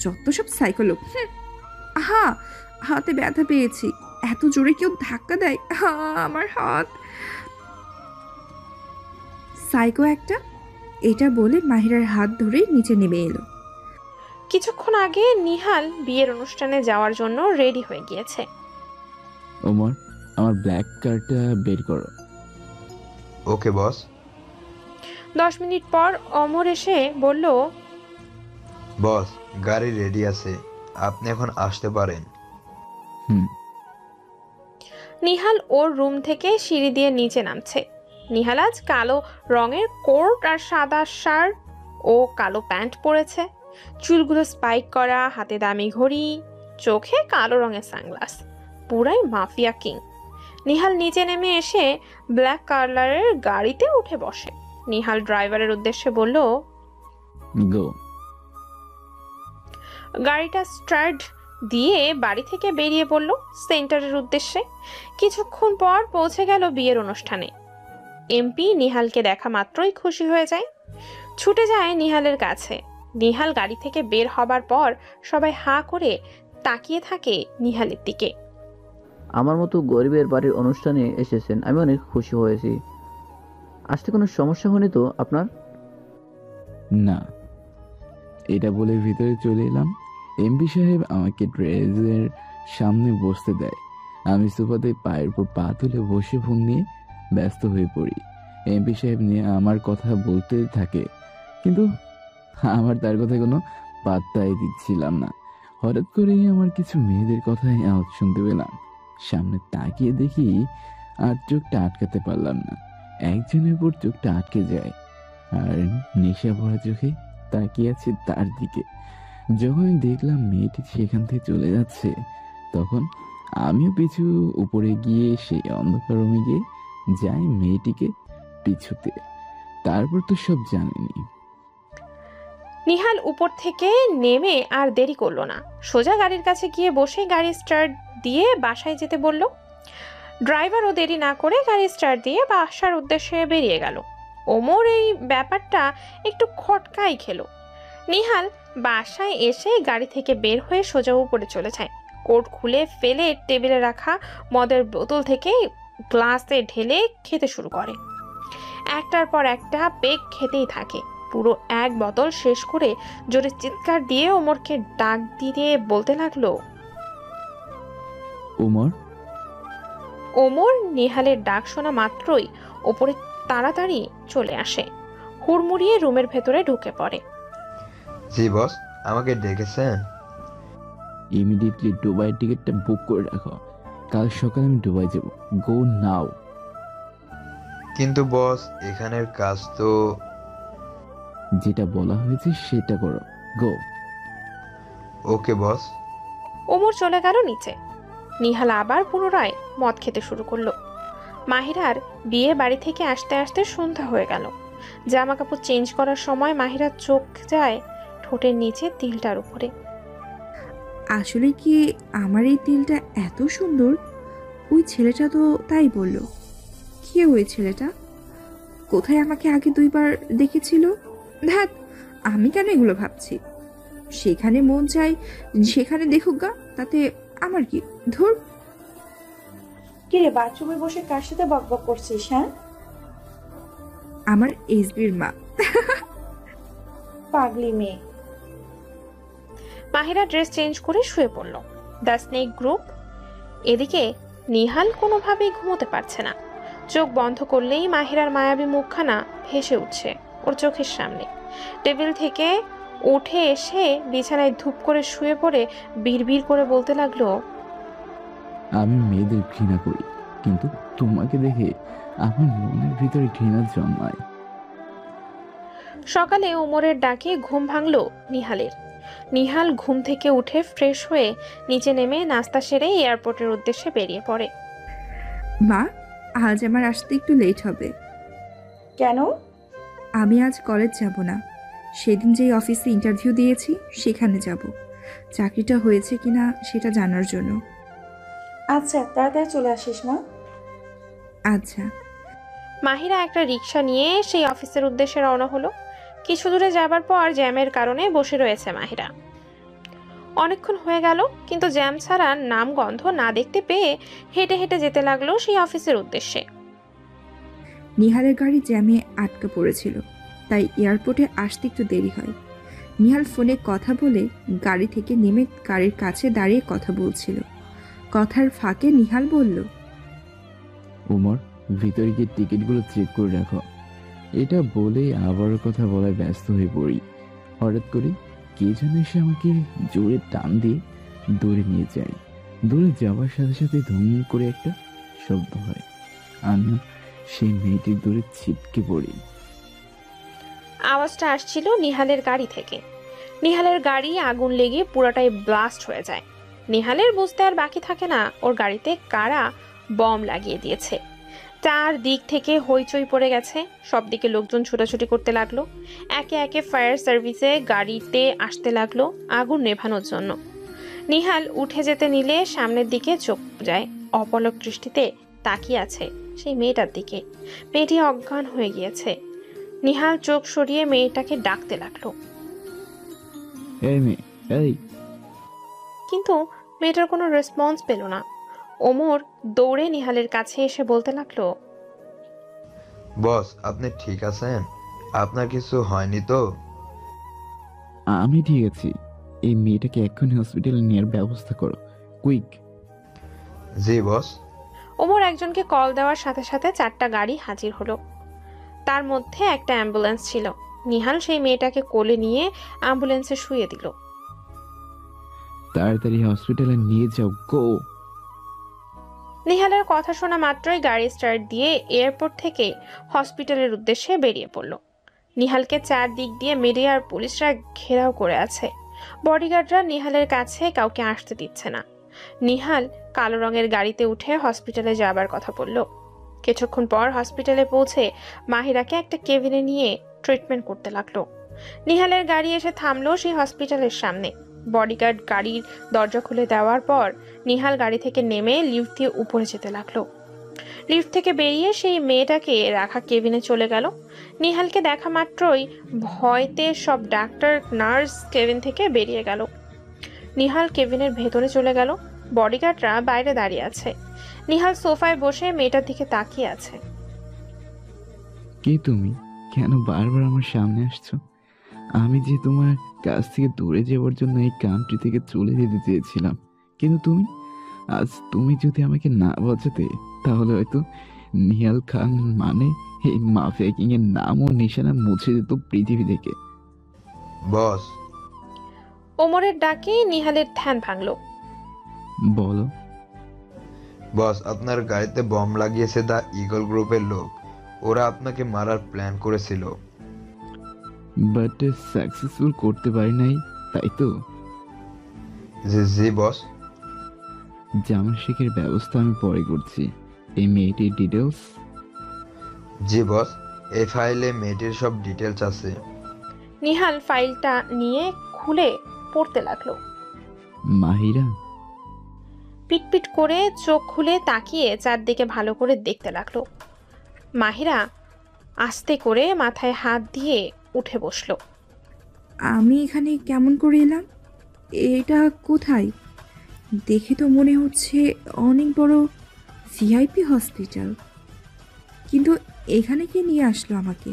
যত সব সাইকোলগ। হা, হাতে ব্যথা পেয়েছি। এত জোরে কেউ ধাক্কা দেয়? আমার হাত। সাইকো একটা। এটা বলে মাহিরার হাত ধরে নিচে নেমে এলো। কিছুক্ষণ আগে নিহাল বিয়ের অনুষ্ঠানে যাওয়ার জন্য রেডি হয়ে গিয়েছে। ওমর, আমার ব্ল্যাক কার্ডটা বের করো। ওকে বস। 10 মিনিট পর অমর এসে বলল, বস, গাড়ি রেডি আছে, আপনি এখন আসতে পারেন। হুম। নিহাল ওর রুম থেকে সিঁড়ি দিয়ে নিচে নামছে। নিহাল আজ কালো রঙের কোট আর সাদা শার্ট ও কালো প্যান্ট পরেছে। চুলগুলো স্পাইক করা, হাতে দামি ঘড়ি, চোখে কালো রঙের সানগ্লাস, পুরাই মাফিয়া কিং। নিহাল নিচে নেমে এসে ব্ল্যাক কালারের গাড়িতে উঠে বসে। নিহাল ড্রাইভারের উদ্দেশ্যে বলল, গো। গাড়িটা স্টার্ট দিয়ে বাড়ি থেকে বেরিয়ে পড়ল সেন্টারের উদ্দেশ্যে। কিছুক্ষণ পর পৌঁছে গেল বিয়ের অনুষ্ঠানে। এমপি নিহালকে দেখা মাত্রই খুশি হয়ে যায়, ছুটে যায় নিহালের কাছে। নিহাল গাড়ি থেকে বের হবার পর সবাই হাঁ করে তাকিয়ে থাকে নিহালের দিকে। আমার মতো গরিবের বাড়ির অনুষ্ঠানে এসেছেন, আমি অনেক খুশি হয়েছি। আসতে কোনো সমস্যা হয়নি তো আপনার? না, এটা বলে ভিতরে চলে এলাম। এমপি সাহেব আমাকে ড্রেসের সামনে বসতে দেয়। আমি সোফাতে পায়ের উপর পা তুলে বসে ফোন নিয়ে ব্যস্ত হয়ে পড়ি। এমপি সাহেব নিয়ে আমার কথা বলতে থাকে, কিন্তু আমার তার কথায় কোনো পাত্তাই দিচ্ছিলাম না। হঠাৎ করেই আমার কিছু মেয়েদের কথাই আওয়াজ শুনতে পেলাম। সামনে তাকিয়ে দেখি আর চোখটা আটকাতে পারলাম না। একজনের উপর চোখটা আটকে যায় আর নেশা ভরা চোখে তাকিয়ে আছে তার দিকে। যখন দেখলাম মেয়েটি সেখান থেকে চলে যাচ্ছে, তখন আমিও পিছু উপরে গিয়ে সেই অন্ধকার রুমে গিয়ে যাই মেয়েটিকে পিছুতে। তারপর তো সব জানেনি। নিহাল উপর থেকে নেমে আর দেরি করলো না, সোজা গাড়ির কাছে গিয়ে বসে গাড়ি স্টার্ট দিয়ে বাসায় যেতে বলল। ড্রাইভারও দেরি না করে গাড়ি স্টার্ট দিয়ে বাসার উদ্দেশ্যে বেরিয়ে গেল। ওমর এই ব্যাপারটা একটু খটকাই খেলো। নিহাল বাসায় এসে গাড়ি থেকে বের হয়ে সোজা উপরে চলে যায়। কোট খুলে ফেলে টেবিলে রাখা মদের বোতল থেকে গ্লাসে ঢেলে খেতে শুরু করে। একটার পর একটা পেগ খেতেই থাকে। পুরো এক বোতল শেষ করে জোরে চিৎকার দিয়ে ওমরকে ডাক দিয়ে বলতে লাগলো, ওমর। ওমর নিহালের ডাক শোনা মাত্রই ওপরে তাড়াতাড়ি চলে আসে, হুড়মুড়িয়ে রুমের ভেতরে ঢুকে পড়ে। জি বস, আমাকে ডেকেছেন? ইমিডিয়েটলি দুবাই টিকিটটা বুক করে রাখো। কাল সকালে আমি দুবাই যাব। গো নাও। কিন্তু বস, এখানের কাজ তো। যেটা বলা হয়েছে সেটা করো। গো। ওকে বস। ওমর চলে গেল নিচে। নিহাল আবার পুনরায় মদ খেতে শুরু করলো। মাহিরার বিয়ে বাড়ি থেকে আসতে আসতে সন্ধ্যা হয়ে গেল। জামা কাপড় চেঞ্জ করার সময় মাহিরার চোখ যায় ঠোঁটের নিচে তিলটার উপরে। আসলে কি আমার এই তিলটা এত সুন্দর? ওই ছেলেটা তো তাই বলল। কে ওই ছেলেটা? কোথায় আমাকে আগে 2বার দেখেছিল? ধ্যাত, আমি কেন এগুলো ভাবছি? সেখানে মন চাই সেখানে দেখুক গা, তাতে আমার কি? ধুর। কিরে, বাথরুমে বসে কার সাথে বকবক করছিস? হ্যাঁ, আমার এসবির মা। পাগলি মেয়ে। মাহিরা ড্রেস চেঞ্জ করে শুয়ে পড়ল। The snake group. এদিকে নিহাল কোনোভাবেই ঘুমোতে পারছে না। চোখ বন্ধ করলেই মাহিরার মায়াবী মুখখানা ভেসে উঠছে ওর চোখের সামনে। টেবিল থেকে উঠে এসে বিছানায় ধূপ করে শুয়ে পড়ে বিড়বিড় করে বলতে লাগলো, আমি মেয়েদের ঘৃণা করি, কিন্তু তোমাকে দেখে আমার মনের ভিতরে ঘৃণা জন্মায়। সকালে ওমরের ডাকে ঘুম ভাঙল নিহালের। নিহাল ঘুম থেকে উঠে ফ্রেশ হয়ে নিচে নেমে নাস্তা সেরে এয়ারপোর্টের উদ্দেশ্যে বেরিয়ে পড়ে। মা, আজ আমার আসতে একটু লেট হবে। কেন? আমি আজ কলেজ যাব না। সেদিন যেই অফিসে ইন্টারভিউ দিয়েছি সেখানে যাব, চাকরিটা হয়েছে কিনা সেটা জানার জন্য। আচ্ছা, তাড়াতাড়ি চলে আসিস মা। আচ্ছা। মাহিরা একটা রিক্সা নিয়ে সেই অফিসের উদ্দেশ্যে রওনা হলো। কিছু দূরে যাবার পর জ্যামের কারণে বসে রয়েছে মাহিরা। অনেকক্ষণ হয়ে গেল, কিন্তু জ্যাম ছাড়া নাম গন্ধ না দেখতে পেয়ে হেঁটে হেঁটে যেতে লাগলো সেই অফিসের উদ্দেশ্যে। নিহালের গাড়ি জ্যামে আটকা পড়েছিল, তাই এয়ারপোর্টে আসতে একটু দেরি হয়। নিহাল ফোনে কথা বলে গাড়ি থেকে নেমে গাড়ির কাছে দাঁড়িয়ে কথা বলছিল। কথার ফাঁকে নিহাল বলল, উমর, ভিতরে গিয়ে টিকিটগুলো চেক করে রাখো। এটা বলে আবারও কথা বলায় ব্যস্ত হয়ে পড়ি। হঠাৎ করে কে যেন এসে আমাকে জোরে টান দিয়ে দৌড়ে নিয়ে যায়। দৌড়ে যাওয়ার সাথে সাথে ধুম করে একটা শব্দ হয়। আমিও সেই মেয়েটির দৌড়ে ছিটকে পড়ি। আওয়াজটা আসছিল নিহালের গাড়ি থেকে। নিহালের গাড়ি আগুন লেগে পুরোটাই ব্লাস্ট হয়ে যায়। নিহালের বুঝতে আর বাকি থাকে না ওর গাড়িতে কারা বম লাগিয়ে দিয়েছে। চার দিক থেকে হইচই পড়ে গেছে, সব দিকে লোকজন ছোটাছুটি করতে লাগলো। একে একে ফায়ার সার্ভিসে গাড়িতে আসতে লাগলো আগুন নেভানোর জন্য। নিহাল উঠে যেতে নিলে সামনের দিকে চোখ যায়, অপলক দৃষ্টিতে তাকিয়ে আছে সেই মেয়েটার দিকে। মেয়েটি অজ্ঞান হয়ে গিয়েছে। নিহাল চোখ সরিয়ে মেয়েটাকে ডাকতে লাগলো, এই মেয়ে, এই। কিন্তু মেয়েটার কোনো রেসপন্স পেল না। ওমর দৌড়ে নিহালের কাছে এসে বলতে লাগলো, বস, আপনি ঠিক আছেন? আপনার কিছু হয়নি তো? আমি ঠিক আছি। এই মেয়েটাকে এক্ষুনি হসপিটালে নেওয়ার ব্যবস্থা করো, কুইক। জি বস। ওমর একজনকে কল দেওয়ার সাথে সাথে 4টা গাড়ি হাজির হলো। তার মধ্যে একটা অ্যাম্বুলেন্স ছিল। নিহাল সেই মেয়েটাকে কোলে নিয়ে অ্যাম্বুলেন্সে শুয়ে দিল। তাড়াতাড়ি হসপিটালে নিয়ে যাও, গো। নিহালের কথা শোনা মাত্রই গাড়ি স্টার্ট দিয়ে এয়ারপোর্ট থেকে হসপিটালের উদ্দেশ্যে বেরিয়ে পড়ল। নিহালকে চারদিক দিয়ে মিডিয়া আর পুলিশরা ঘেরাও করে আছে। বডিগার্ডরা নিহালের কাছে কাউকে আসতে দিচ্ছে না। নিহাল কালো রঙের গাড়িতে উঠে হসপিটালে যাবার কথা বলল। কিছুক্ষণ পর হসপিটালে পৌঁছে মাহিরাকে একটা কেবিনে নিয়ে ট্রিটমেন্ট করতে লাগলো। নিহালের গাড়ি এসে থামলো সেই হসপিটালের সামনে। বডিগার্ড গাড়ির দরজা খুলে দেওয়ার পর নিহাল গাড়ি থেকে নেমে লিফট দিয়ে উপরে যেতে লাগলো। লিফট থেকে বেরিয়ে সেই মেয়েটাকে রাখা কেবিনে চলে গেল। নিহালকে দেখা মাত্রই ভয়তে সব ডাক্তার নার্স কেবিন থেকে বেরিয়ে গেল। নিহাল কেবিনের ভেতরে চলে গেল। বডিগার্ডরা বাইরে দাঁড়িয়ে আছে। নিহাল সোফায় বসে মেয়েটার দিকে তাকিয়ে আছে। কে তুমি? কেন বারবার আমার সামনে আসছো? আমি যে তোমার কাছ থেকে দূরে যাওয়ার জন্য এই কান্ট্রি থেকে চলে যেতে চেয়েছিলাম, কিন্তু আজ তুমি যদি আমাকে না বাঁচাতে, তাহলে হয়তো নিহাল খান মানে এই মাফিয়া কিং এর নাম ও নিশানা মুছে যেত পৃথিবী থেকে। বস। ওমরের ডাকে নিহালের ধ্যান ভাঙলো। বলো। বস, আপনার গাড়িতে বম লাগিয়েছে দা ইগল গ্রুপের লোক। ওরা আপনাকে মারার প্ল্যান করেছিল। বাট সাকসেসফুল করতে পারি নাই, তাই তো? জি জি বস। জামা শেখের ব্যবস্থা আমি পরে করছি। এই মেয়েটির ডিটেলস? জি বস, এই ফাইলে মেয়েটির সব ডিটেলস আছে। নিহাল ফাইলটা নিয়ে খুলে পড়তে লাগলো। মাহিরা? পিটপিট করে চোখ খুলে তাকিয়ে চারদিকে ভালো করে দেখতে লাগলো। মাহিরা আস্তে করে মাথায় হাত দিয়ে উঠে বসলো। আমি এখানে কেমন করে এলাম? এটা কোথায়? দেখে তো মনে হচ্ছে অনেক বড় ভিআইপি হসপিটাল, কিন্তু এখানে কে নিয়ে আসলো আমাকে?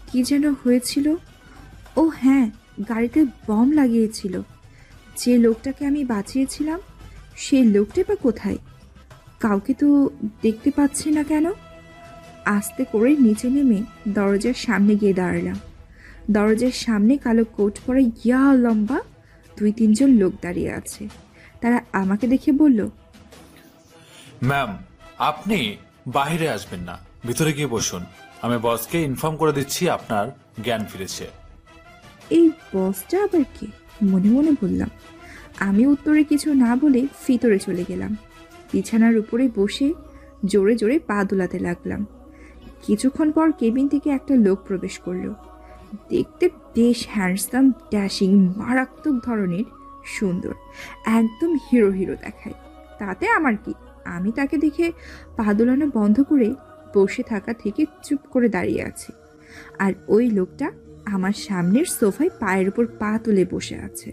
কি যেন হয়েছিল? ও হ্যাঁ, গাড়িতে বম লাগিয়েছিল। যে লোকটাকে আমি বাঁচিয়েছিলাম, সেই লোকটা বা কোথায়? কাউকে তো দেখতে পাচ্ছি না কেন? আস্তে করে নিচে নেমে দরজার সামনে গিয়ে দাঁড়ালাম। দরজার সামনে কালো কোট পরে ইয়া লম্বা 2-3 জন লোক দাঁড়িয়ে আছে। তারা আমাকে দেখে বলল, ম্যাম, আপনি বাইরে আসবেন না, ভিতরে গিয়ে বসুন। আমি বসকে ইনফর্ম করে দিচ্ছি আপনার জ্ঞান ফিরেছে। এই বসটা আবার কি? মনে মনে বললাম। আমি উত্তরে কিছু না বলে ভিতরে চলে গেলাম। বিছানার উপরে বসে জোরে জোরে পা দোলাতে লাগলাম। কিছুক্ষণ পর কেবিন থেকে একটা লোক প্রবেশ করলো। দেখতে বেশ হ্যান্ডসাম, ড্যাশিং, মারাত্মক ধরনের সুন্দর, একদম হিরো হিরো দেখায়। তাতে আমার কি? আমি তাকে দেখে পা দোলানো বন্ধ করে বসে থাকা থেকে চুপ করে দাঁড়িয়ে আছি। আর ওই লোকটা আমার সামনের সোফায় পায়ের উপর পা তুলে বসে আছে।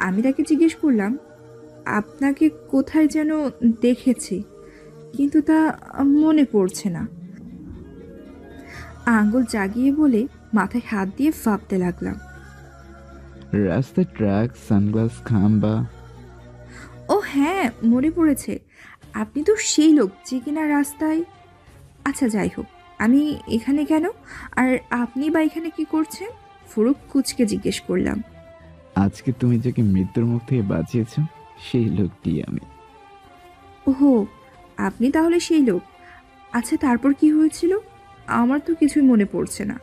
আমি তাকে জিজ্ঞেস করলাম, আপনাকে কোথায় যেন দেখেছি, কিন্তু তা মনে পড়ছে না। আঙ্গুল জাগিয়ে বলে মাথায় হাত দিয়ে ভাবতে লাগলাম। রাস্তায় ট্রাক, সানগ্লাস, খাম্বা। ও হ্যাঁ, মনে পড়েছে। আপনি তো সেই লোক যে কিনা রাস্তায়। আচ্ছা যাই হোক, আমি এখানে কেন, আর আপনি বা এখানে কি করছেন? ফুরুক কুচকে জিজ্ঞেস করলাম। আজকে তুমি যাকে মৃত্যুর মুখ থেকে বাঁচিয়েছ সেই লোকটি আমি। ওহো, আপনি তাহলে সেই লোক। আচ্ছা তারপর কি হয়েছিল? আমার তো কিছুই মনে পড়ছে না।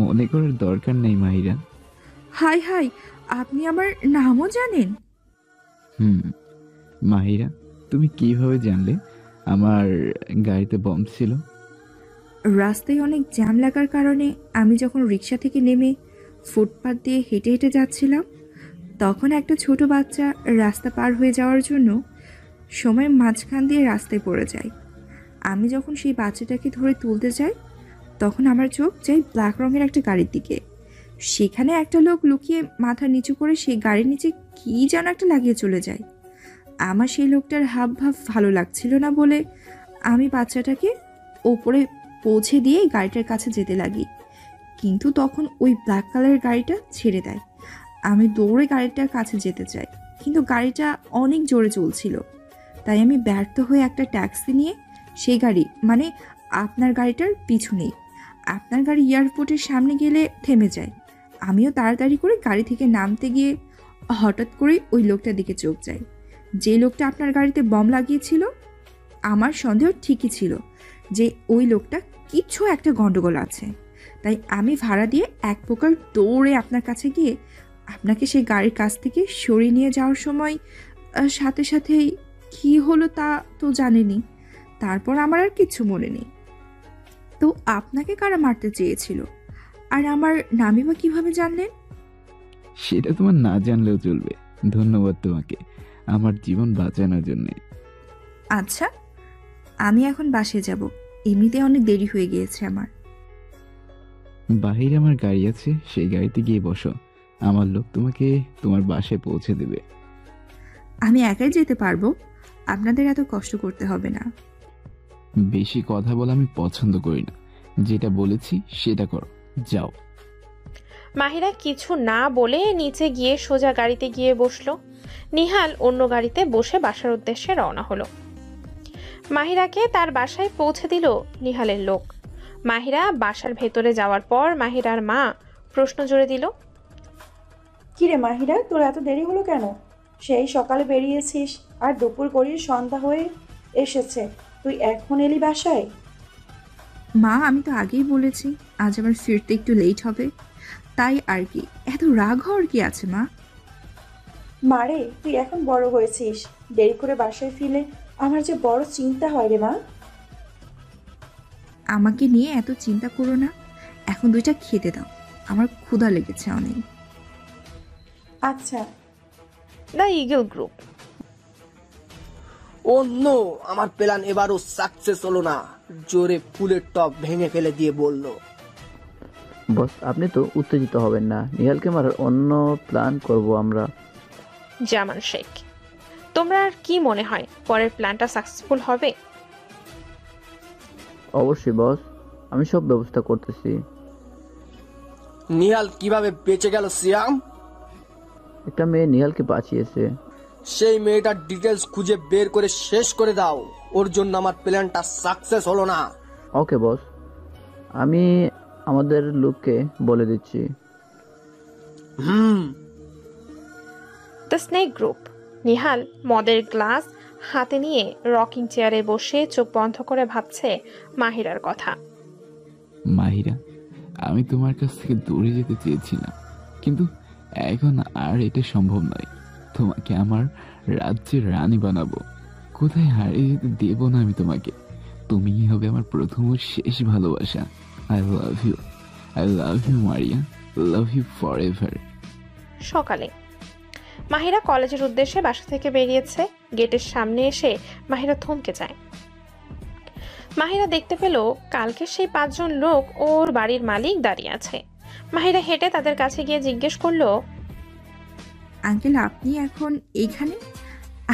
মনে করার দরকার নেই মাহিরা। হাই হাই, আপনি আমার নামও জানেন? মাহিরা, তুমি কিভাবে জানলে আমার গাড়িতে বম ছিল? রাস্তায় অনেক জ্যাম লাগার কারণে আমি যখন রিক্সা থেকে নেমে ফুটপাত দিয়ে হেঁটে হেঁটে যাচ্ছিলাম, তখন একটা ছোট বাচ্চা রাস্তা পার হয়ে যাওয়ার জন্য সময় মাঝখান দিয়ে রাস্তায় পড়ে যায়। আমি যখন সেই বাচ্চাটাকে ধরে তুলতে যাই, তখন আমার চোখ যায় ব্ল্যাক রঙের একটা গাড়ির দিকে। সেখানে একটা লোক লুকিয়ে মাথা নিচু করে সেই গাড়ির নিচে কী যেন একটা লাগিয়ে চলে যায়। আমার সেই লোকটার হাব ভাব ভালো লাগছিল না বলে আমি বাচ্চাটাকে ওপরে পৌঁছে দিয়ে গাড়িটার কাছে যেতে লাগি, কিন্তু তখন ওই ব্ল্যাক কালারের গাড়িটা ছেড়ে দেয়। আমি দৌড়ে গাড়িটার কাছে যেতে চাই, কিন্তু গাড়িটা অনেক জোরে চলছিল। তাই আমি ব্যর্থ হয়ে একটা ট্যাক্সি নিয়ে সেই গাড়ি, মানে আপনার গাড়িটার পিছু নেই। আপনার গাড়ি এয়ারপোর্টের সামনে গেলে থেমে যায়। আমিও তাড়াতাড়ি করে গাড়ি থেকে নামতে গিয়ে হঠাৎ করে ওই লোকটার দিকে চোখ যায়, যে লোকটা আপনার গাড়িতে বম লাগিয়েছিল। আমার সন্দেহ ঠিকই ছিল যে ওই লোকটা কিছু একটা গন্ডগোল আছে। তাই আমি ভাড়া দিয়ে এক প্রকার দৌড়ে আপনার কাছে গিয়ে আপনাকে সেই গাড়ির কাছ থেকে সরিয়ে নিয়ে যাওয়ার সময় সাথে সাথেই কী হলো তা তো জানেনি। তারপর আমার আর কিচ্ছু মনে নেই। তো আপনাকে কারা মারতে চেয়েছিল, আর আমার নামই বা কীভাবে জানলেন? সেটা তোমার না জানলেও চলবে। ধন্যবাদ তোমাকে আমার জীবন বাঁচানোর জন্য। আচ্ছা, আমি এখন বাসে যাব, এমনিতে অনেক দেরি হয়ে গিয়েছে আমার। বাহিরে আমার গাড়ি আছে, সেই গাড়িতে গিয়ে বসো। আমার লোক তোমাকে তোমার বাসায় পৌঁছে দেবে। আমি একাই যেতে পারবো, আপনাদের এত কষ্ট করতে হবে না। বেশি কথা বলা আমি পছন্দ করি না। যেটা বলেছি সেটা করো, যাও। মাহিরা কিছু না বলে নিচে গিয়ে সোজা গাড়িতে গিয়ে বসলো। নিহাল অন্য গাড়িতে বসে বাসার উদ্দেশ্যে রওনা হলো। মাহিরাকে তার বাসায় পৌঁছে দিল নিহালের লোক। মাহিরা বাসার ভেতরে যাওয়ার পর মাহিরার মা প্রশ্ন জুড়ে দিল, কিরে মাহিরা, তোর এত দেরি হলো কেন? সেই সকালে বেরিয়েছিস আর দুপুর গড়িয়ে সন্ধ্যা হয়ে এসেছে, তুই এখন এলি বাসায়? মা, আমি তো আগেই বলেছি আজ আমার ফিরতে একটু লেট হবে, তাই আর কি। এত রাগ হওয়ার কি আছে মা? মারে, তুই এখন বড় হয়েছিস, দেরি করে বাসায় ফিরলে আমার যে বড় চিন্তা হয় রে মা। আমাকে নিয়ে এত চিন্তা করো না, এখন দুইটা খেতে দাও, আমার ক্ষুধা লেগেছে অনেক। আচ্ছা। The eagle group. Oh no, আমার প্ল্যান এবারও সাকসেস হলো না, জোরে ফুলের টপ ভেঙে ফেলে দিয়ে বলল। বস, আপনি তো উত্তেজিত হবেন না, নিহালকে মারার অন্য প্ল্যান করব আমরা। জামান শেখ, তোমরা আর কি মনে হয় পরের প্ল্যানটা সাকসেসফুল হবে? অবশ্যই বস, আমি সব ব্যবস্থা করতেছি। নিহাল কিভাবে বেঁচে গেল সিয়াম? একটা মেয়ে নিহালকে বাঁচিয়েছে। সেই মেয়েটার ডিটেলস খুঁজে বের করে শেষ করে দাও, ওর জন্য আমার প্ল্যানটা সাকসেস হলো না। ওকে বস, আমি আমাদের লোককে বলে দিচ্ছি। The snake group. নিহাল মদের গ্লাস হাতে নিয়ে রকিং চেয়ারে বসে চোখ বন্ধ করে ভাবছে মাহিরার কথা। মাহিরা, আমি তোমার কাছ থেকে দূরে যেতে চেয়েছিলাম, কিন্তু এখন আর এটা সম্ভব নয়। তোমাকে আমার রাজ্যের রানী বানাবো, কোথায় হারিয়ে যেতে দেব না আমি তোমাকে। তুমিই হবে আমার প্রথম ও শেষ ভালোবাসা। I love you Maria, love you forever. সকালে মাহিরা কলেজের উদ্দেশ্যে বাসা থেকে বেরিয়েছে। গেটের সামনে এসে মাহিরা থমকে যায়। মাহিরা দেখতে পেল কালকে সেই 5 জন লোক ওর বাড়ির মালিক দাঁড়িয়ে আছে। মাহিরা হেঁটে তাদের কাছে গিয়ে জিজ্ঞেস করলো, আঙ্কেল আপনি এখন এইখানে?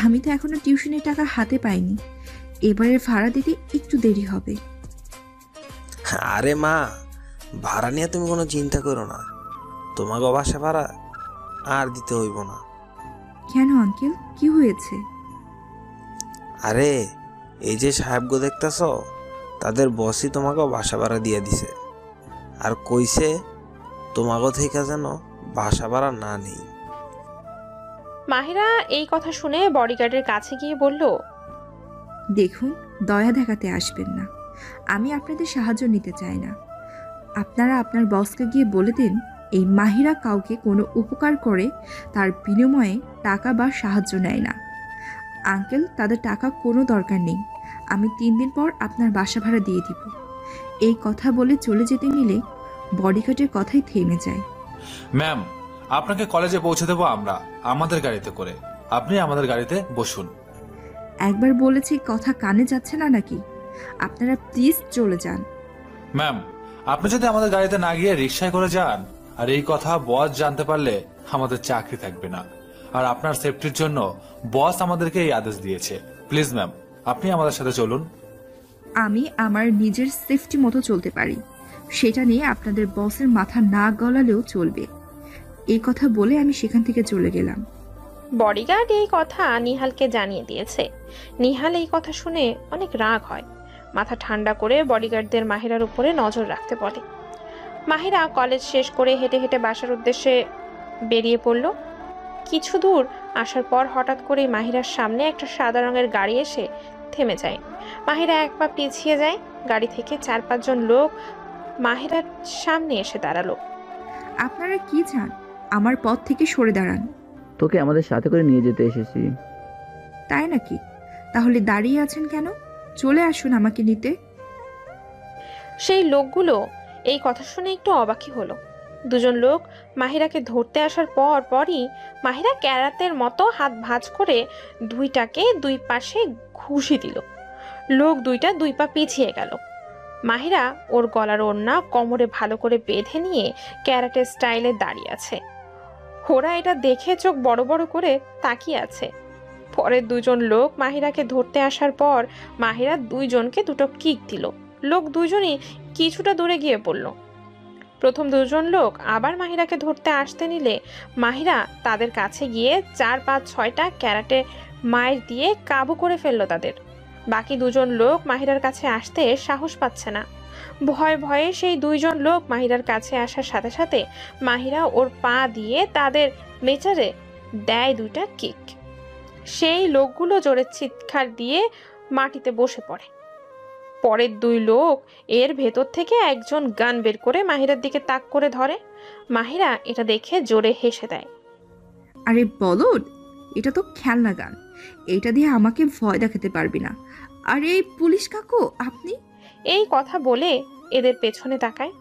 আমি তো এখনো টিউশনের টাকা হাতে পাইনি, এবারের ভাড়া দিতে একটু দেরি হবে। আরে মা, ভাড়া নিয়ে তুমি কোনো চিন্তা করো না, তোমাকে বাসা ভাড়া আর দিতে হইব না। কেন আঙ্কেল, কি হয়েছে? আরে এই যে সাহেবগো দেখতেছ, তাদের বসই তোমাকে বাসা ভাড়া দিয়ে দিছে, আর কইছে তোমাকে থেকে যেন বাসা ভাড়া না নেই। মাহিরা এই কথা শুনে বডিগার্ডের কাছে গিয়ে বলল, দেখুন, দয়া দেখাতে আসবেন না, আমি আপনাদের সাহায্য নিতে চাই না। আপনারা আপনার বসকে গিয়ে বলে দিন এই মাহিরা কাউকে কোনো উপকার করে তার বিনিময়ে টাকা বা সাহায্য নেয় না। আঙ্কেল, তাদের টাকা কোনো দরকার নেই, আমি 3 দিন পর আপনার বাসা ভাড়া দিয়ে দিব। এই কথা বলে চলে যেতে নিলে বডিগার্ডের কথাই থেমে যায়। ম্যাম, আপনাকে কলেজে পৌঁছে দেবো আমরা আমাদের গাড়িতে করে, আপনি আমাদের গাড়িতে বসুন। একবার বলেছি, কথা কানে যাচ্ছে না নাকি? আপনারা প্লিজ চলে যান। ম্যাম, আপনি যদি আমাদের গাড়িতে না গিয়ে রিক্সায় করে যান, আর এই কথা বস জানতে পারলে আমাদের চাকরি থাকবে না, আর আপনার সেফটির জন্য বস আমাদেরকে এই আদেশ দিয়েছে। প্লিজ ম্যাম, আপনি আমাদের সাথে চলুন। আমি আমার নিজের সেফটি মতো চলতে পারি, সেটা নিয়ে আপনাদের বসের মাথা না গলালেও চলবে। এই কথা বলে আমি সেখান থেকে চলে গেলাম। বডিগার্ড এই কথা নিহালকে জানিয়ে দিয়েছে। নিহাল এই কথা শুনে অনেক রাগ হয়। মাথা ঠান্ডা করে বডিগার্ডদের মাহিরার উপরে নজর রাখতে বলে। মাহিরা কলেজ শেষ করে হেঁটে হেঁটে বাসার উদ্দেশ্যে বেরিয়ে পড়ল। কিছু দূর আসার পর হঠাৎ করে মাহিরার সামনে একটা সাদা রঙের গাড়ি এসে থেমে যায়। মাহিরা এক পা পিছিয়ে যায়। গাড়ি থেকে 4-5 জন লোক মাহিরার সামনে এসে দাঁড়ালো। আপনারা কি চান? আমার পথ থেকে সরে দাঁড়ান। তোকে আমাদের সাথে করে নিয়ে যেতে এসেছি। তাই নাকি? তাহলে দাঁড়িয়ে আছেন কেন? চলে আসুন আমাকে নিতে। সেই লোকগুলো এই কথা শুনে একটু অবাকই হলো। 2 জন লোক মাহিরাকে ধরতে আসার পরই মাহিরা ক্যারাতের মতো হাত ভাঁজ করে 2টাকে 2 পাশে ঘুষি দিল। লোক 2টা 2 পা পিছিয়ে গেল। মাহিরা ওর গলার ওড়না কোমরে ভালো করে বেঁধে নিয়ে ক্যারাটে স্টাইলে দাঁড়িয়ে আছে। ওরা এটা দেখে চোখ বড় বড় করে তাকিয়ে আছে। পরের 2 জন লোক মাহিরাকে ধরতে আসার পর মাহিরা 2 জনকে 2টো কিক দিল। লোক 2 জনই কিছুটা দূরে গিয়ে পড়ল। প্রথম 2 জন লোক আবার মাহিরাকে ধরতে আসতে নিলে মাহিরা তাদের কাছে গিয়ে 4-5-6টা ক্যারাটে মাইর দিয়ে কাবু করে ফেললো তাদের। বাকি 2 জন লোক মাহিরার কাছে আসতে সাহস পাচ্ছে না। ভয়ে ভয়ে সেই 2 জন লোক মাহিরার কাছে আসার সাথে সাথে মাহিরা ওর পা দিয়ে তাদের মেচারে দেয় 2টা কিক। সেই লোকগুলো জোরে চিৎকার দিয়ে মাটিতে বসে পড়ে। পরের 2 লোক এর ভেতর থেকে একজন গান বের করে মাহিরার দিকে তাক করে ধরে। মাহিরা এটা দেখে জোরে হেসে দেয়। আরে বলদ, এটা তো খেলনা গান, এটা দিয়ে আমাকে ভয় দেখাতে পারবি না। আরে পুলিশ কাকু আপনি? এই কথা বলে এদের পেছনে তাকায়।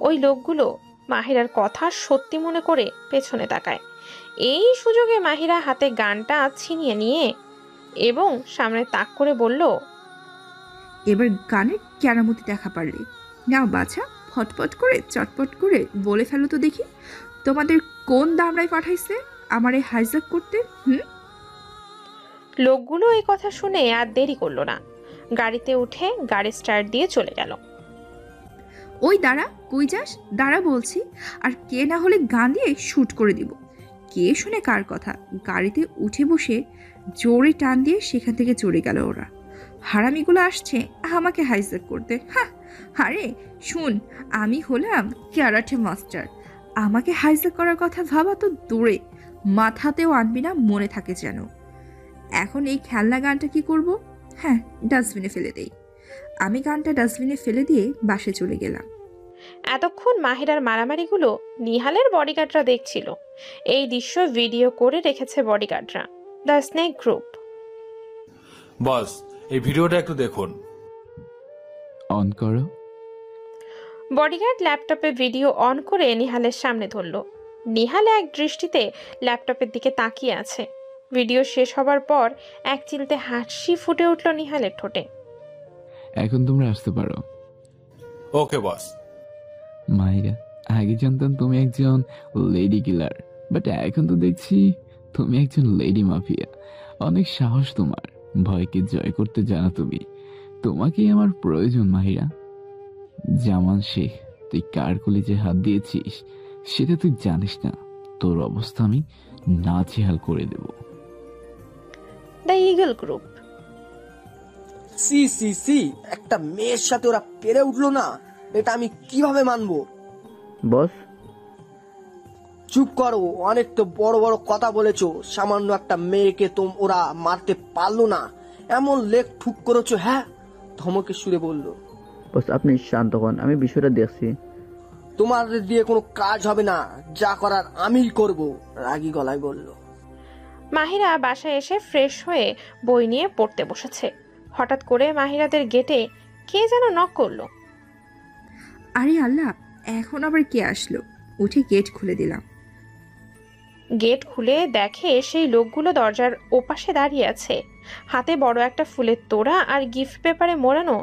ওই লোকগুলো মাহিরার কথা সত্যি মনে করে পেছনে তাকায়। এই সুযোগে মাহিরা হাতে গানটা ছিনিয়ে নিয়ে এবং সামনে তাক করে বলল, এবার গানের কেরামতি দেখা পারলে নাও বাছা, ফটফট করে চটপট করে বলে ফেলো তো দেখি, তোমাদের কোন দামড়ায় পাঠাইছে আমারে হাইজ্যাক করতে? লোকগুলো এই কথা শুনে আর দেরি করলো না। গাড়িতে উঠে গাড়ি স্টার্ট দিয়ে চলে গেল। ওই দাঁড়া, কই যাস? দাঁড়া বলছি, আর কে না হলে গান দিয়ে শ্যুট করে দিব। কে শুনে কার কথা? গাড়িতে উঠে বসে জোরে টান দিয়ে সেখান থেকে চলে গেল ওরা। হারামিগুলো আসছে আমাকে হাইজ্যাক করতে। হ্যাঁ, আরে শুন, আমি হলাম ক্যারাটে মাস্টার, আমাকে হাইজ্যাক করার কথা ভাবা তো দূরে, মাথাতেও আনবি না, মনে থাকে যেন। এখন এই খেলনা গানটা কি করব? হ্যাঁ, ডাস্টবিনে ফেলে দেই। আমি গানটা ডাস্টবিনে ফেলে দিয়ে বাসে চলে গেলাম। এতক্ষণ মাহিরার মারামারিগুলো নিহালের বডিগার্ডরা দেখছিল। এই দৃশ্য ভিডিও করে রেখেছে বডিগার্ডরা, দ্য স্নেক গ্রুপ। বস, এই ভিডিওটা একটু দেখুন। অন করো। বডিগার্ড ল্যাপটপে ভিডিও অন করে নিহালের সামনে ধরল। নিহাল এক দৃষ্টিতে ল্যাপটপের দিকে তাকিয়ে আছে। ভিডিও শেষ হবার পর এক চিলতে হাসি ফুটে উঠল নিহালের ঠোঁটে। এখন তোমরা আসতে পারো। ওকে বস। মাহিরা, আগে জানতাম তুমি একজন লেডি কিলার, বাট এখন তো দেখছি তুমি একজন লেডি মাফিয়া। অনেক সাহস তোমার, ভয়কে জয় করতে জানো তুমি। তোমাকেই আমার প্রয়োজন মাহিরা। জামান শেখ, তুই কার কলিজে হাত দিয়েছিস সেটা তুই জানিস না। তোর অবস্থা আমি নাজেহাল করে দেব। The eagle group. সি সি সি, একটা মেয়ের সাথে ওরা পেরে উঠলো না, এটা আমি কিভাবে মানবো? বস, চুপ করো, অনেক তো বড় বড় কথা বলেছো। সামান্য একটা মেয়েকে ওরা মারতে পারলো না, এমন লেগ ঠুক করেছো। হ্যাঁ, ধমকে সুরে বলল। বস আপনি শান্ত হন, আমি বিষয়টা দেখছি। তোমার দিয়ে কোনো কাজ হবে না, যা করার আমিই করব, রাগী গলায় বলল। মাহিরা বাসায় এসে ফ্রেশ হয়ে বই নিয়ে পড়তে বসেছে। হঠাৎ করে মাহিরাদের গেটে কে যেন নক করলো। আরে আল্লাহ, এখন আবার কে আসলো? উঠে গেট খুলে দিলাম। গেট খুলে দেখে সেই লোকগুলো দরজার ওপাশে দাঁড়িয়ে আছে। হাতে বড় একটা ফুলের তোড়া আর গিফট পেপারে মোড়ানো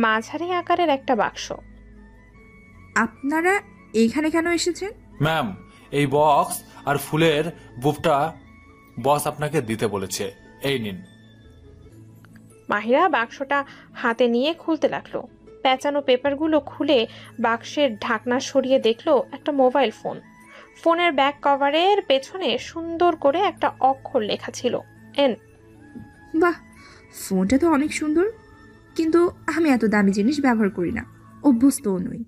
মাঝারি আকারের একটা বাক্স। আপনারা এইখানে কেন এসেছেন? ম্যাম, এই বক্স আর ফুলের বুকটা বস আপনাকে দিতে বলেছে, এই নিন। মাহিরা বাক্সটা হাতে নিয়ে খুলতে লাগলো। পেঁচানো পেপারগুলো খুলে বাক্সের ঢাকনা সরিয়ে দেখলো একটা মোবাইল ফোন। ফোনের ব্যাক কভারের পেছনে সুন্দর করে একটা অক্ষর লেখা ছিল, এন। বাহ, ফোনটা তো অনেক সুন্দর, কিন্তু আমি এত দামি জিনিস ব্যবহার করি না, অভ্যস্তও নই।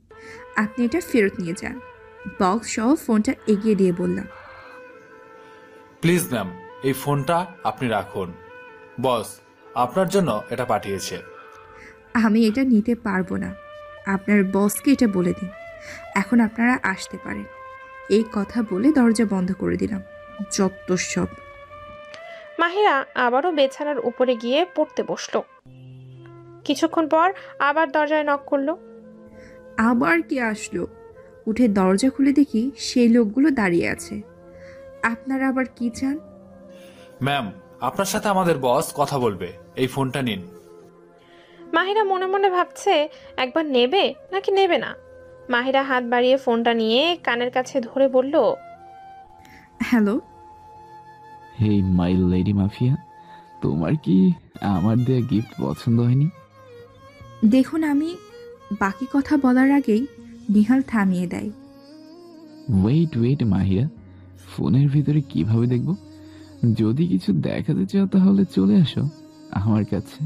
আপনি এটা ফেরত নিয়ে যান। বক্স সহ ফোনটা এগিয়ে দিয়ে বললাম। প্লিজ ম্যাম, এই ফোনটা আপনি রাখুন, বস আপনার জন্য এটা পাঠিয়েছে। আমি এটা নিতে পারবো না, আপনার বসকে এটা বলে দিন। এখন আপনারা আসতে পারেন। এই কথা বলে দরজা বন্ধ করে দিলাম। যত সব। মাহিরা আবারও বিছানার উপরে গিয়ে পড়তে বসলো। কিছুক্ষণ পর আবার দরজায় নক করলো। আবার কে আসলো? উঠে দরজা খুলে দেখি সেই লোকগুলো দাঁড়িয়ে আছে। আপনারা আবার কি চান? ম্যাম, আপনার সাথে আমাদের বস কথা বলবে, এই ফোনটা নিন। মাহিরা মনে মনে ভাবছে একবার নেবে নাকি নেবে না। মাহিরা হাত বাড়িয়ে ফোনটা নিয়ে কানের কাছে ধরে বলল, hello. Hey my lady mafia, তোমার কি আমার দেয়া গিফট পছন্দ হয়নি? দেখুন, আমি বাকি কথা বলার আগেই নিহাল থামিয়ে দেয়। ওয়েট মাহিরা, ফোনের ভিতরে কিভাবে দেখব? যদি কিছু দেখাতে চাও তাহলে চলে আসো আমার কাছে।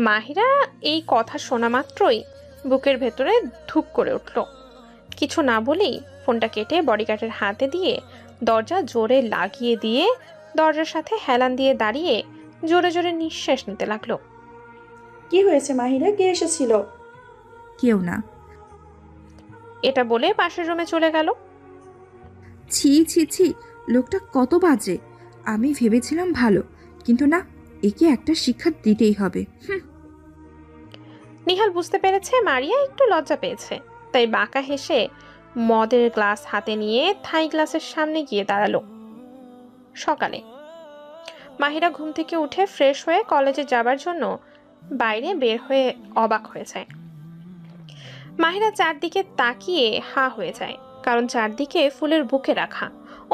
মাহিরা এই কথা শোনা মাত্রই বুকের ভেতরে ধুক করে উঠল। কিছু না বলেই ফোনটা কেটে বডিগার্ডের হাতে দিয়ে দরজা জোরে লাগিয়ে দিয়ে দরজার সাথে হেলান দিয়ে দাঁড়িয়ে জোরে জোরে নিঃশ্বাস নিতে লাগলো। কি হয়েছে মাহিরা, কে এসেছিল? কেউ না। এটা বলে পাশের রুমে চলে গেল। ছি ছি ছি, লোকটা কত বাজে। আমি ভেবেছিলাম ভালো, কিন্তু না, একে একটা শিক্ষা দিতেই হবে। নিহাল বুঝতে পেরেছে মারিয়া একটু লজ্জা পেয়েছে, তাই বাঁকা হেসে মদের গ্লাস হাতে নিয়ে থাই গ্লাসের সামনে গিয়ে দাঁড়ালো। সকালে মাহিরা ঘুম থেকে উঠে ফ্রেশ হয়ে কলেজে যাবার জন্য বাইরে বের হয়ে অবাক হয়ে যায়। মাহিরা চারদিকে তাকিয়ে হা হয়ে যায়, কারণ চারদিকে ফুলের বুকে রাখা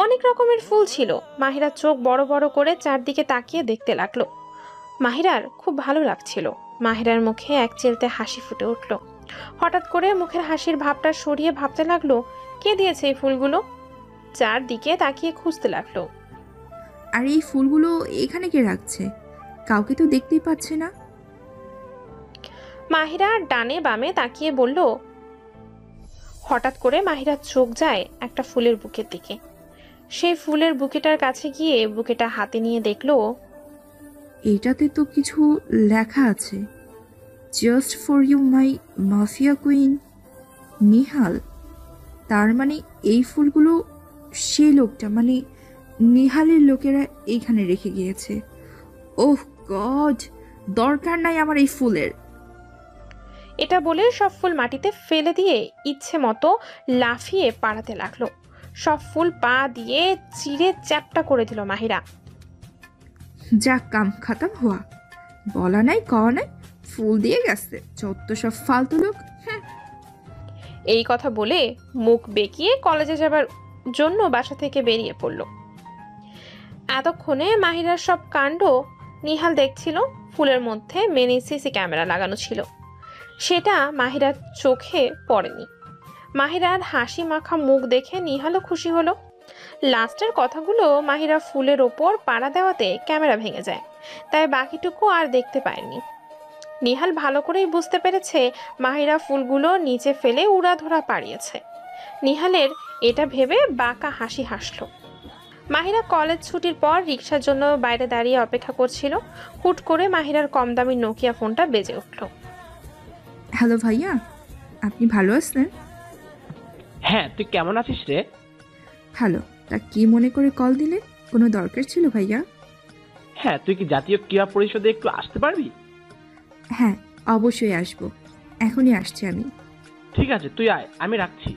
অনেক রকমের ফুল ছিল। মাহিরা চোখ বড় বড় করে চারদিকে তাকিয়ে দেখতে লাগলো। মাহিরার খুব ভালো লাগছিল। মাহিরার মুখে এক চিলতে হাসি ফুটে উঠল। হঠাৎ করে মুখের হাসির ভাবটা সরিয়ে ভাবতে লাগলো, কে দিয়েছে এই ফুলগুলো? চারদিকে তাকিয়ে খুঁজতে লাগলো। আর এই ফুলগুলো এখানে কে রাখছে? কাউকে তো দেখতেই পাচ্ছে না। মাহিরা ডানে বামে তাকিয়ে বলল। হঠাৎ করে মাহিরার চোখ যায় একটা ফুলের বুকের দিকে। সেই ফুলের বুকেটার কাছে গিয়ে বুকেটা হাতে নিয়ে দেখলো, এটাতে তো কিছু লেখা আছে। Just for you my mafia queen Nihal. তার মানে এই ফুলগুলো সেই লোকটা, মানে নিহালের লোকেরা এইখানে রেখে গিয়েছে। ওহ গড, দরকার নাই আমার এই ফুলের। এটা বলে সব ফুল মাটিতে ফেলে দিয়ে ইচ্ছে মতো লাফিয়ে পাড়াতে লাগলো। সব ফুল পা দিয়ে চিড়ে চ্যাপটা করে দিল মাহিরা। যা কাম খাতাম হওয়া, বলা নাই কওয়া নাই, ফুল দিয়ে গেছে যত সব ফালতু লোক। এই কথা বলে মুখ বেঁকিয়ে কলেজে যাবার জন্য বাসা থেকে বেরিয়ে পড়ল। এতক্ষণে মাহিরার সব কাণ্ড নিহাল দেখছিল। ফুলের মধ্যে মিনি সিসি ক্যামেরা লাগানো ছিল, সেটা মাহিরার চোখে পড়েনি। মাহিরার হাসি মাখা মুখ দেখে নিহালও খুশি হলো। লাস্টের কথাগুলো মাহিরা ফুলের ওপর পাড়া দেওয়াতে ক্যামেরা ভেঙে যায়, তাই বাকিটুকু আর দেখতে পায়নি। নিহাল ভালো করেই বুঝতে পেরেছে মাহিরা ফুলগুলো নিচে ফেলে উড়াধরা পাড়িয়েছে। নিহালের এটা ভেবে বাঁকা হাসি হাসল। মাহিরা কলেজ ছুটির পর রিক্সার জন্য বাইরে দাঁড়িয়ে অপেক্ষা করছিল। হুট করে মাহিরার কম দামি নোকিয়া ফোনটা বেজে উঠল। হ্যালো ভাইয়া, আপনি ভালো আছেন? হ্যাঁ, তুই কেমন আছিস রে? ভালো। তা কি মনে করে কল দিলে? কোনো দরকার ছিল ভাইয়া? হ্যাঁ, তুই কি জাতীয় ক্রীড়া পরিষদে একটু আসতে পারবি? হ্যাঁ, অবশ্যই আসবো। এখনই আসছি আমি। ঠিক আছে, তুই আয়, আমি রাখছি।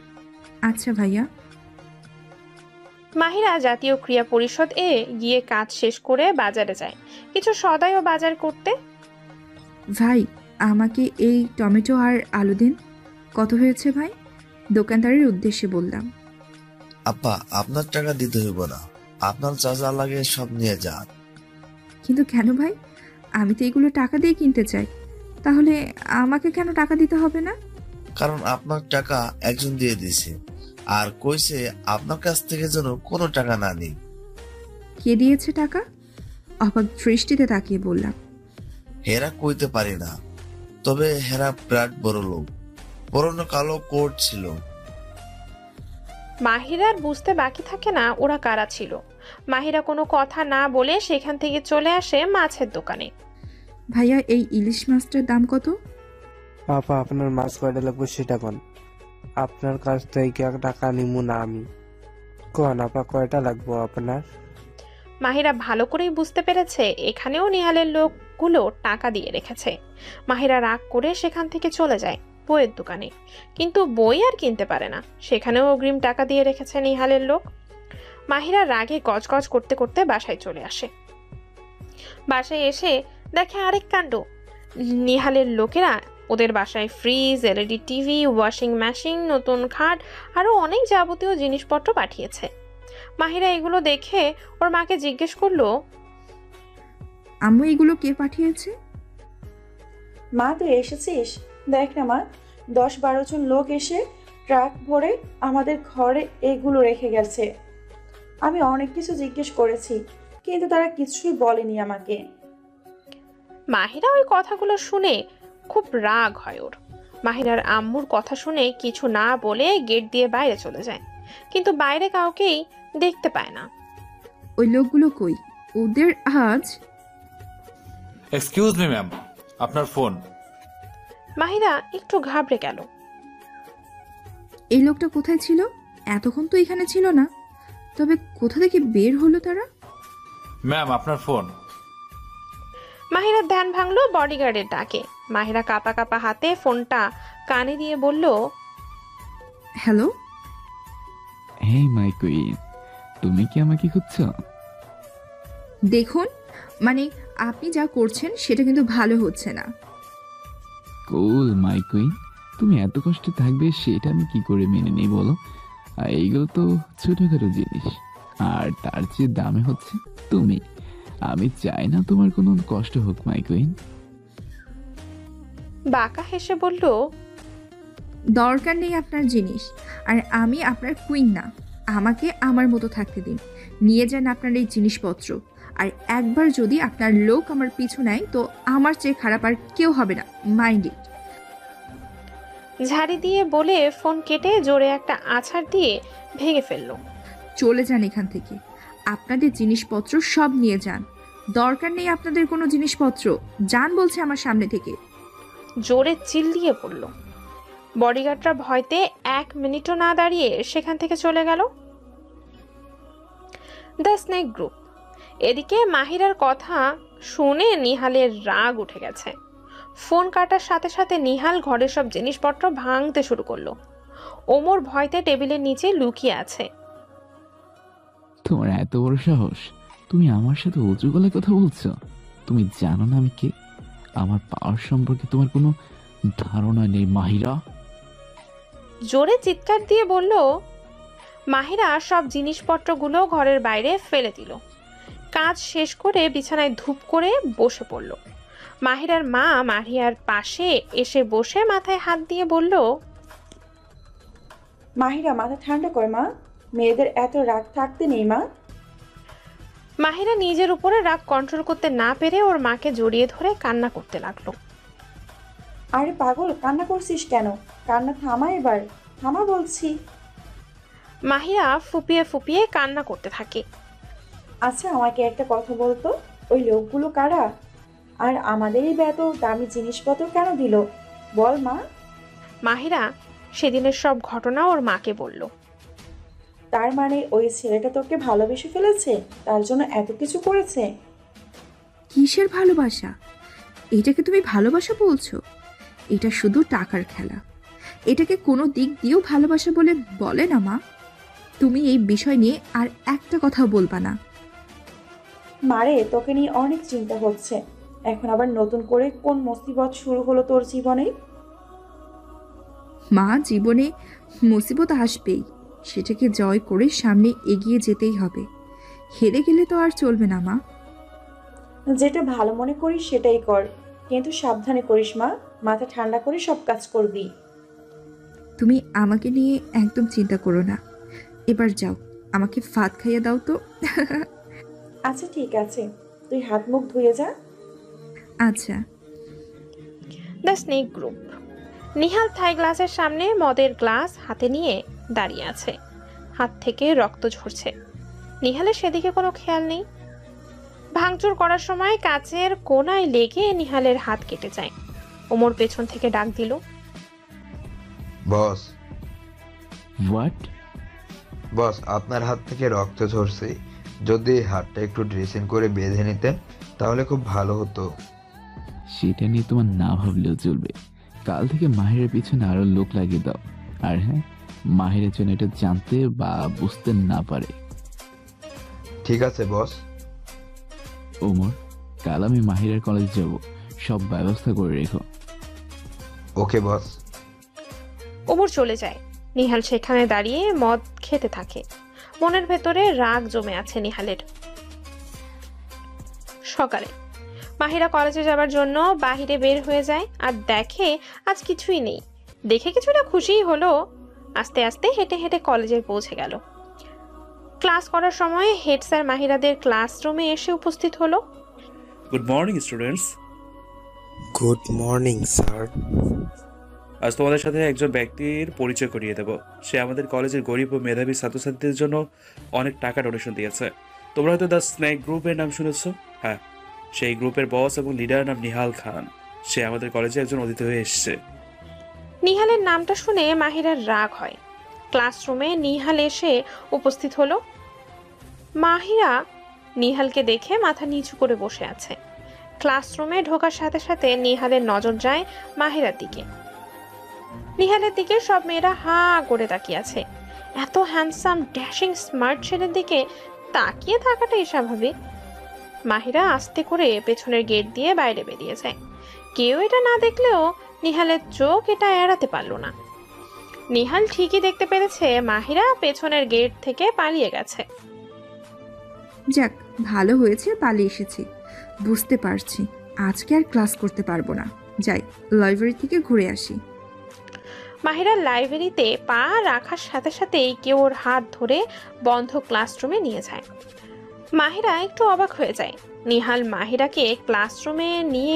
আচ্ছা ভাইয়া। মাহিরা জাতীয় ক্রীড়া পরিষদ গিয়ে কাজ শেষ করে বাজারে যায় কিছু সদাই ও বাজার করতে। ভাই, আমাকে এই টমেটো আর আলু দিন। কত হয়েছে ভাই? দোকানদারের উদ্দেশ্যে বললাম। আপা, আপনার টাকা দিতে হইব না, আপনার যা যা লাগে সব নিয়ে যান। কিন্তু কেন ভাই? আমি তো এগুলো টাকা দিয়ে কিনতে চাই, তাহলে আমাকে কেন টাকা দিতে হবে না? কারণ আপনার টাকা একজন দিয়ে দিছে, আর কইছে আপনার কাছ থেকে যেন কোনো টাকা না নিই। কে দিয়েছে টাকা? অবাক দৃষ্টিতে তাকিয়ে বললাম। হেরা কইতে পারি না, তবে হেরা বিরাট বড় লোক, পরনে কালো কোট ছিল। মাহিরার বুঝতে বাকি থাকে না ওরা কারা ছিল। মাহিরা কোনো কথা না বলে সেখান থেকে চলে আসে মাছের দোকানে। ভাইয়া, এই ইলিশ মাছটার দাম কত? আপা, আপনার মাছ কয়টা লাগবে সেটা কোন? আপনার কাছ থেকে টাকা নিমু না আমি। কোন আপা, কয়টা লাগবো আপনার? মাহিরা ভালো করেই বুঝতে পেরেছে এখানেও নিহালের লোকগুলো টাকা দিয়ে রেখেছে। মাহিরা রাগ করে সেখান থেকে চলে যায় বইয়ের দোকানে, কিন্তু বই আর কিনতে পারে না। সেখানেও অগ্রিম টাকা দিয়ে রেখেছে নিহালের লোক। মাহিরা রাগে গজগজ করতে করতে বাসায় চলে আসে। বাসায় এসে দেখে আরেক কাণ্ড। নিহালের লোকেরা ওদের বাসায় fridge, LED TV, washing machine, নতুন খাট আরো অনেক যাবতীয় জিনিসপত্র পাঠিয়েছে। মাহিরা এগুলো দেখে ওর মাকে জিজ্ঞেস করলো, আম্মু, এগুলো কে পাঠিয়েছে? মা, তুই এসেছিস? দেখ না মা, 10-12 জন লোক এসে ট্রাক ভরে আমাদের ঘরে এগুলো রেখে গেছে। আমি অনেক কিছু জিজ্ঞেস করেছি, কিন্তু তারা কিছুই বলেনি আমাকে। মাহিরা ওই কথাগুলো শুনে খুব রাগ হয় ওর। মাহিরার আম্মুর কথা শুনে কিছু না বলে গেট দিয়ে বাইরে চলে যায়, কিন্তু বাইরে কাউকেই দেখতে পায় না। ওই লোকগুলো কই? ওদের আজ... এক্সকিউজ মি ম্যাম, আপনার ফোন। মাহিরা একটু ঘাবড়ে গেল। এই লোকটা কোথায় ছিল? এতক্ষণ তো এখানে ছিল না, তবে কোথা থেকে বের হলো তারা? ম্যাম, আপনার ফোন। মাহিরার ধ্যান ভাঙলো বডিগার্ডের ডাকে। মাহিরা কাপা কাপা হাতে ফোনটা কানে দিয়ে বলল, হ্যালো। হেই মাই কুইন, তুমি কি আমাকে খুঁজছো? দেখুন, মানে আপনি যা করছেন সেটা কিন্তু ভালো হচ্ছে না। কুল মাই কুইন, তুমি এত কষ্টে থাকবে সেটা আমি কি করে মেনে নেই বলো? আর এইগুলো তো ছোটখাটো জিনিস, আর তার চেয়ে দামে হচ্ছে তুমি। আমি চাই না তোমার কোনো কষ্ট হোক মাই কুইন। বাঁকা হেসে বলল, দরকার নেই আপনার জিনিস, আর আমি আপনার কুইন না। আমাকে আমার মতো থাকতে দিন। নিয়ে যান আপনার এই জিনিসপত্র, আর একবার যদি আপনার লোক আমার পিছু নেয় তো আমার চেয়ে খারাপ আর কেউ হবে না, মাইন্ড ইট। ঝাড়ি দিয়ে বলে ফোন কেটে জোরে একটা আছাড় দিয়ে ভেঙে ফেলল। চলে যান এখান থেকে। আপনাদের জিনিসপত্র সব নিয়ে যান। দরকার নেই আপনাদের কোনো জিনিসপত্র। যান বলছে আমার সামনে থেকে। জোরে চিল্লিয়ে পড়ল। বডিগার্ডরা ভয়তে 1 মিনিটও না দাঁড়িয়ে সেখান থেকে চলে গেল। The snake group. এদিকে মাহিরার কথা শুনে নিহালের রাগ উঠে গেছে। ফোন কাটার সাথে সাথে নিহাল ঘরের সব জিনিসপত্র ভাঙতে শুরু করলো। ওমর ভয়তে টেবিলের নিচে লুকিয়ে আছে। তোমার এত বড় সাহস, তুমি আমার সাথে উঁচু গলায় কথা বলছো? তুমি জানো না আমি কে? আমার পাওয়ার সম্পর্কে তোমার কোনো ধারণা নেই মাহিরা। জোরে চিৎকার দিয়ে বলল। মাহিরা সব জিনিসপত্রগুলো ঘরের বাইরে ফেলে দিল। কাজ শেষ করে বিছানায় ধূপ করে বসে পড়ল। মাহিরার মা মাহিরার পাশে এসে বসে মাথায় হাত দিয়ে বলল, মাহিরা মাথা ঠান্ডা কর মা, মেয়েদের এত রাগ থাকতে নেই মা। মাহিরা নিজের উপরে রাগ কন্ট্রোল করতে না পেরে ওর মাকে জড়িয়ে ধরে কান্না করতে লাগলো। আরে পাগল, কান্না করছিস কেন? কান্না থামা এবার, থামা বলছি। মাহিরা ফুপিয়ে ফুপিয়ে কান্না করতে থাকে। আচ্ছা আমাকে একটা কথা বলতো, ওই লোকগুলো কারা? আর আমাদেরই এত দামি জিনিসপত্র কেন দিল বল মা। মাহিরা সেদিনের সব ঘটনা ওর মাকে বলল। তার মানে ওই ছেলেটা তোকে ভালোবেসে ফেলেছে, তার জন্য এত কিছু করেছে? কিসের ভালোবাসা? এটাকে তুমি ভালোবাসা বলছো? এটা শুধু টাকার খেলা। এটাকে কোনো দিক দিয়েও ভালোবাসা বলে বলে না মা। তুমি এই বিষয় নিয়ে আর একটা কথাও বলবা না। মারে, তোকে নিয়ে অনেক চিন্তা হচ্ছে। এখন আবার নতুন করে কোন মুসিবত শুরু হলো তোর জীবনে? মা, জীবনে মুসিবত আসবেই, সেটাকে জয় করে সামনে এগিয়ে যেতেই হবে। হেরে গেলে তো আর চলবে না মা। যেটা ভালো মনে করিস সেটাই কর, কিন্তু সাবধানে করিস মা। মাথা ঠান্ডা করে সব কাজ করবি। তুমি আমাকে নিয়ে একদম চিন্তা করো না। এবার যাও, আমাকে ভাত খাইয়ে দাও তো। আচ্ছা ঠিক আছে, তুই হাত মুখ ধুয়ে যা। আচ্ছা। The snake group. নিহাল থাই গ্লাসের সামনে মদের গ্লাস হাতে নিয়ে দাঁড়িয়ে আছে। হাত থেকে রক্ত ঝরছে। নিহালের সেদিকে কোনো খেয়াল নেই। ভাঙচুর করার সময় কাচের কোনায় লেগে নিহালের হাত কেটে যায়। ওমর পেছন থেকে ডাক দিল, বস। হোয়াট? বস, আপনার হাত থেকে রক্ত ঝরছে। যদি হাতটা একটু ড্রেসিং করে বেঁধে নিতেন তাহলে খুব ভালো হতো। সেটা নিয়ে তোমার না ভাবলেও চলবে। কাল থেকে মাহিরের পিছনে আরো লোক লাগিয়ে দাও। আর হ্যাঁ, মাহিরের জন্য এটা জানতে বা বুঝতে না পারে। ঠিক আছে বস। ওমর, কাল আমি মাহিরের কলেজ যাব, সব ব্যবস্থা করে রেখো। ওকে বস। ওমর চলে যায়। নিহাল সেখানে দাঁড়িয়ে মদ খেতে থাকে। মনের ভেতরে রাগ জমে আছে নিহালের। সকালে মাহিরা কলেজে যাবার জন্য বাহিরে বের হয়ে যায় আর দেখে আজ কিছুই নেই। দেখে কিছুটা খুশিই হলো। আস্তে আস্তে হেঁটে হেঁটে কলেজে পৌঁছে গেল। ক্লাস করার সময় হেড স্যার মাহিরাদের ক্লাসরুমে এসে উপস্থিত হলো। Good morning students. Good morning sir. আজ তোমাদের সাথে একজন ব্যক্তির পরিচয় করিয়ে দেব। সে আমাদের কলেজের গরিব ও মেধাবী ছাত্রছাত্রীদের জন্য অনেক টাকা ডোনেশন দিয়েছে। তোমরা হয়তো দ্য স্নেক গ্রুপের নাম শুনেছ। হ্যাঁ, সেই গ্রুপের বস এবং লিডার নাম নিহাল খান। সে আমাদের কলেজে একজন অতিথি হয়ে এসেছে। নিহালের নামটা শুনে মাহিরার রাগ হয়। ক্লাসরুমে নিহাল এসে উপস্থিত হলো। মাহিরা নিহালকে দেখে মাথা নিচু করে বসে আছে। ক্লাসরুমে ঢোকার সাথে সাথে নিহালের নজর যায় মাহিরার দিকে। নিহালের দিকে সব মেয়েরা হা করে তাকিয়ে আছে। এত হ্যান্ডসাম ড্যাশিং স্মার্ট ছেলের দিকে তাকিয়ে থাকাটাই স্বাভাবিক। মাহিরা আস্তে করে পেছনের গেট দিয়ে বাইরে বেরিয়ে যায়। কেউ এটা না দেখলেও নিহালের চোখ এটা এড়াতে পারল না। নিহাল ঠিকই দেখতে পেরেছে মাহিরা পেছনের গেট থেকে পালিয়ে গেছে। যাক, ভালো হয়েছে পালিয়ে এসেছি। বুঝতে পারছি আজকে আর ক্লাস করতে পারবো না। যাই, লাইব্রেরি থেকে ঘুরে আসি। মাহিরা লাইব্রেরিতে পা রাখার সাথে সাথেই কেউ ওর হাত ধরে বন্ধ ক্লাসরুমে নিয়ে যায়। মাহিরা একটু অবাক হয়ে যায়। নিহাল মাহিরাকে ক্লাসরুমে নিয়ে